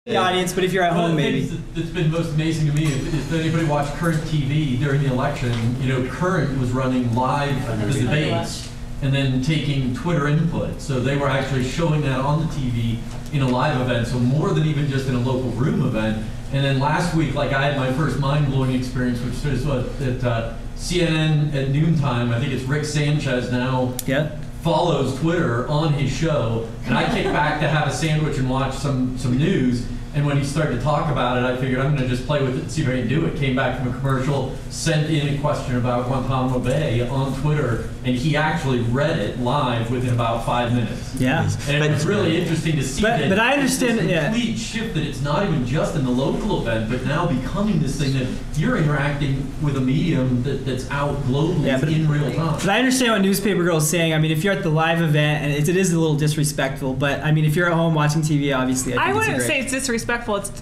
the audience, but if you're at home, maybe. That's been most amazing to me. If anybody watched Current TV during the election, you know, Current was running live the debates and then taking Twitter input. So they were actually showing that on the TV in a live event, so more than even just in a local room event. And then last week, like, I had my first mind-blowing experience, which was at CNN at noontime. I think it's Rick Sanchez now. Yeah. Follows Twitter on his show, and I kicked back to have a sandwich and watch some news. And when he started to talk about it, I figured I'm going to just play with it and see if I can do it. Came back from a commercial, sent in a question about Guantanamo Bay on Twitter, and he actually read it live within about 5 minutes. Yeah, and it was really interesting to see that. But I understand the complete shift that it's not even just in the local event, but now becoming this thing that you're interacting with a medium that's out globally in real time. But I understand what Newspaper Girl is saying. I mean, if you're at the live event, and it is a little disrespectful, but I mean, if you're at home watching TV, obviously, I wouldn't say it's disrespectful.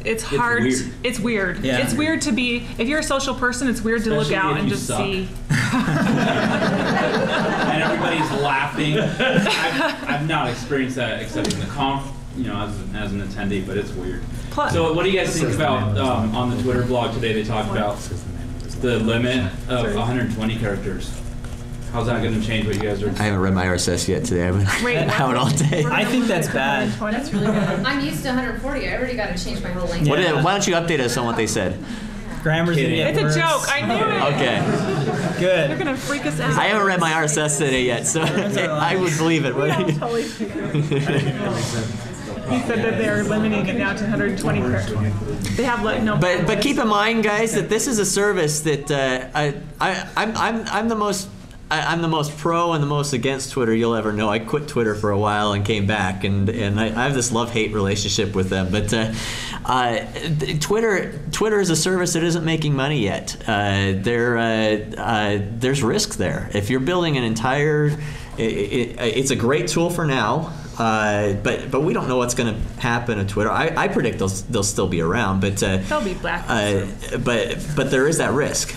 It's hard. It's weird. Yeah. It's weird to be, if you're a social person, it's weird to look out and just see. And everybody's laughing. I've not experienced that except in the conf, you know, as an attendee, but it's weird. So what do you guys think about, on the Twitter blog today, they talked about the limit of 120 characters. How's that going to change what you guys are doing? I haven't read my RSS yet today. I've been out all day. I think that's bad. That's really good. I'm used to 140. I already got to change my whole language. Why don't you update us on what they said? Grammar's gonna get worse. It's a joke. I knew it. Okay. Good. They're going to freak us out. I haven't read my RSS today yet, so I would believe it. Totally He said that they're limiting it now to 120 characters. They have no. But keep in mind, guys, that this is a service that I'm the most pro and the most against Twitter you'll ever know. I quit Twitter for a while and came back, and I have this love-hate relationship with them. But Twitter is a service that isn't making money yet. There's risk there. If you're building an entire, it's a great tool for now. But we don't know what's going to happen to Twitter. I predict they'll still be around, but they'll be black. But there is that risk.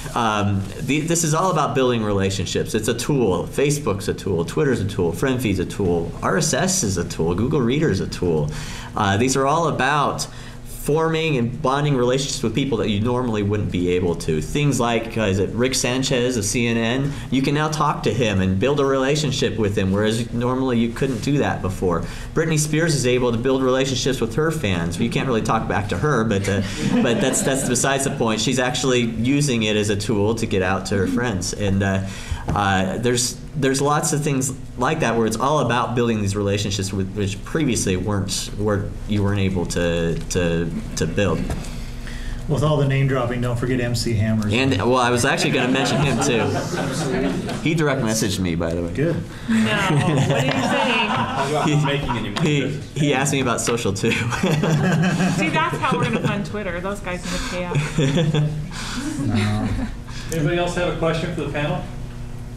This is all about building relationships. It's a tool. Facebook's a tool. Twitter's a tool. FriendFeed's a tool. RSS is a tool. Google Reader is a tool. These are all about forming and bonding relationships with people that you normally wouldn't be able to. Things like, is it Rick Sanchez of CNN? You can now talk to him and build a relationship with him, whereas normally you couldn't do that before. Britney Spears is able to build relationships with her fans. You can't really talk back to her, but that's besides the point. She's actually using it as a tool to get out to her friends. And there's lots of things like that where it's all about building these relationships which previously you weren't able to build. With all the name dropping, don't forget MC Hammers. And well, I was actually going to mention him too. He direct messaged me, by the way. Good. No, what are you saying? He asked me about social too. See, that's how we're going to fund Twitter. Those guys need to pay out. No. Anybody else have a question for the panel?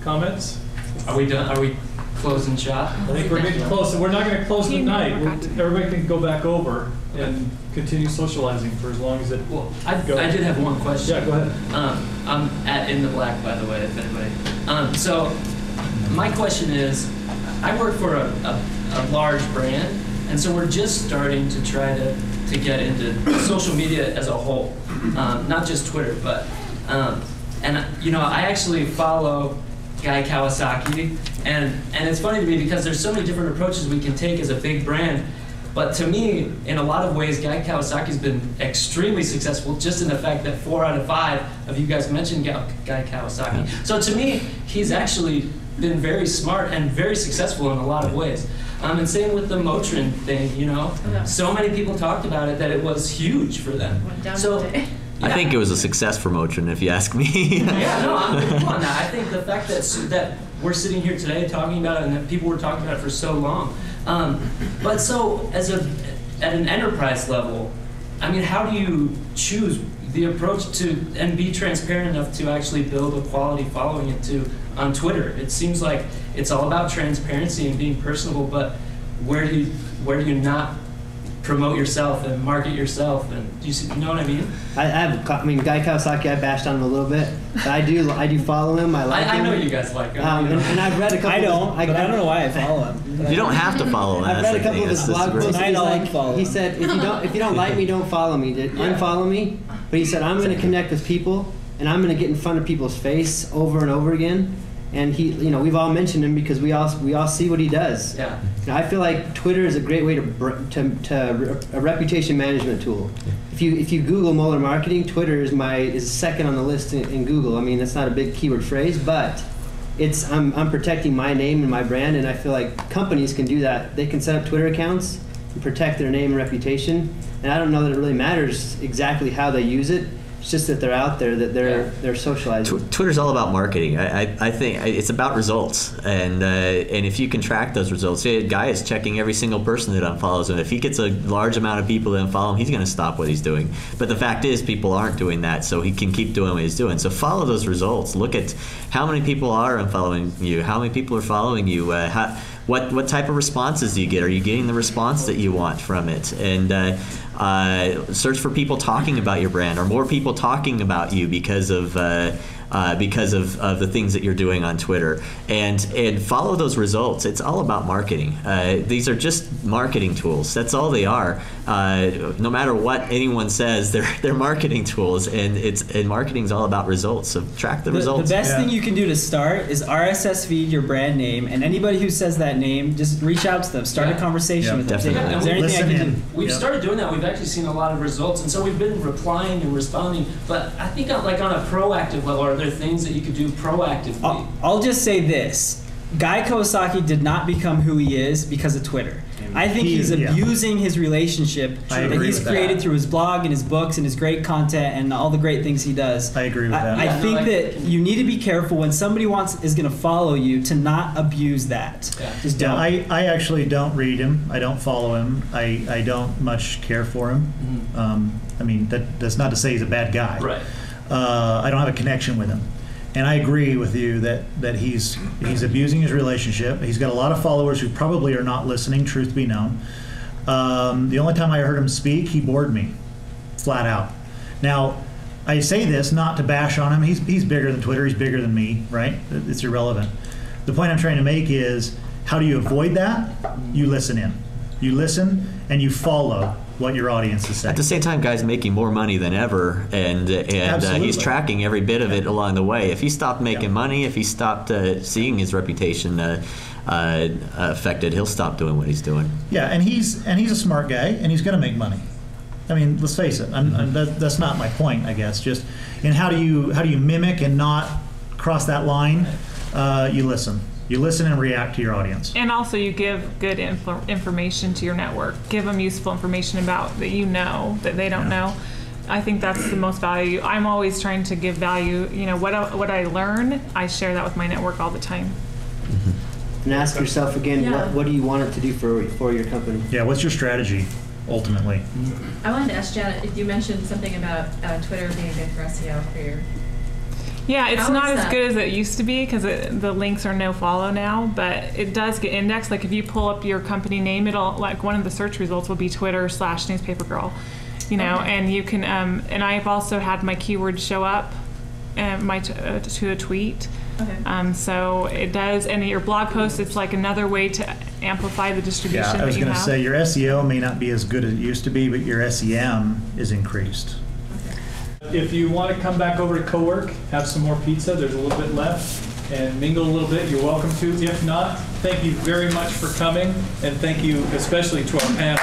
Comments? Are we done? Are we closing shop? I think we're getting close. We're not going to close the night. Everybody can go back over and continue socializing for as long as it. Well, I did have one question. Yeah, go ahead. I'm at In the Black, by the way, if anybody. So my question is, I work for a large brand, and so we're just starting to try to get into social media as a whole, not just Twitter, but. And you know, I actually follow Guy Kawasaki, and it's funny to me because there's so many different approaches we can take as a big brand. But to me, in a lot of ways, Guy Kawasaki's been extremely successful just in the fact that 4 out of 5 of you guys mentioned Guy Kawasaki. So to me, he's actually been very smart and very successful in a lot of ways. And same with the Motrin thing, you know. So many people talked about it that it was huge for them. So. I think it was a success for Motrin, if you ask me. Yeah, no, I'm with you on that. I think the fact that we're sitting here today talking about it and that people were talking about it for so long. But so, at an enterprise level, I mean, how do you choose the approach to and be transparent enough to actually build a quality following on Twitter? It seems like it's all about transparency and being personable, but where do you not promote yourself and market yourself, and you know what I mean? I mean, Guy Kawasaki, I bashed on him a little bit. But I do follow him. I like him. I know you guys like him. And I've read a couple. I don't, but I don't know why I follow him. You don't have to follow him. I've read a couple of his blog posts. He said, if you don't like me, don't follow me. Unfollow me. But he said, I'm going to connect with people, and I'm going to get in front of people's face over and over again. And he, we've all mentioned him because we all see what he does. Yeah. I feel like Twitter is a great way to a reputation management tool. If you Google Mueller marketing, Twitter is second on the list in Google. I mean, that's not a big keyword phrase, but I'm protecting my name and my brand, and I feel like companies can do that. They can set up Twitter accounts and protect their name and reputation. And I don't know that it really matters exactly how they use it. It's just that they're out there, that they're socializing. Twitter's all about marketing. I think it's about results, and if you can track those results, a guy is checking every single person that unfollows him. If he gets a large amount of people that unfollow him, he's going to stop what he's doing. But the fact is, people aren't doing that, so he can keep doing what he's doing. So follow those results. Look at how many people are unfollowing you, how many people are following you, what type of responses do you get? Are you getting the response that you want from it? And search for people talking about your brand, or more people talking about you because of the things that you're doing on Twitter, and follow those results. It's all about marketing. These are just marketing tools. That's all they are. No matter what anyone says, they're marketing tools, and marketing's all about results. So track the results. The best thing you can do to start is RSS feed your brand name, and anybody who says that name, just reach out to them, start a conversation with them. Definitely. Is there anything I can do? We've started doing that. We've actually seen a lot of results, and so we've been replying and responding. But I think on a proactive level, are there things that you could do proactively? I'll just say this. Guy Kawasaki did not become who he is because of Twitter. I think he's abusing his relationship that he's created through his blog and his books and his great content and all the great things he does. I agree with that. I think that you need to be careful when somebody is going to follow you to not abuse that. Yeah. Just don't. I actually don't read him. I don't follow him. I don't much care for him. I mean, that's not to say he's a bad guy. Right. I don't have a connection with him. And I agree with you that he's abusing his relationship. He's got a lot of followers who probably are not listening, truth be known. The only time I heard him speak, he bored me, flat out. Now, I say this not to bash on him. He's bigger than Twitter. He's bigger than me, right? It's irrelevant. The point I'm trying to make is, how do you avoid that? You listen in. You listen and you follow what your audience is saying. At the same time, guy's making more money than ever, and he's tracking every bit of it along the way. If he stopped making money, if he stopped seeing his reputation affected, he'll stop doing what he's doing. Yeah, and he's a smart guy, and he's going to make money. I mean, let's face it. That's not my point, I guess. Just in how do you mimic and not cross that line? You listen. You listen and react to your audience. And also you give good information to your network. Give them useful information about that that they don't know. I think that's the most value. I'm always trying to give value. What I learn, I share that with my network all the time. And ask yourself again, what do you want it to do for your company? Yeah, what's your strategy, ultimately? I wanted to ask Janet, if you mentioned something about Twitter being good for SEO for your... Yeah, it's not as good as it used to be because the links are no follow now, but it does get indexed. Like if you pull up your company name, it'll, like one of the search results will be Twitter/newspaper girl, and you can, and I've also had my keywords show up to a tweet. Okay. So it does, and your blog post, it's like another way to amplify the distribution. Yeah, I was going to say your SEO may not be as good as it used to be, but your SEM is increased. If you want to come back over to Cowork, have some more pizza, there's a little bit left, and mingle a little bit, you're welcome to. If not, thank you very much for coming, and thank you especially to our panel.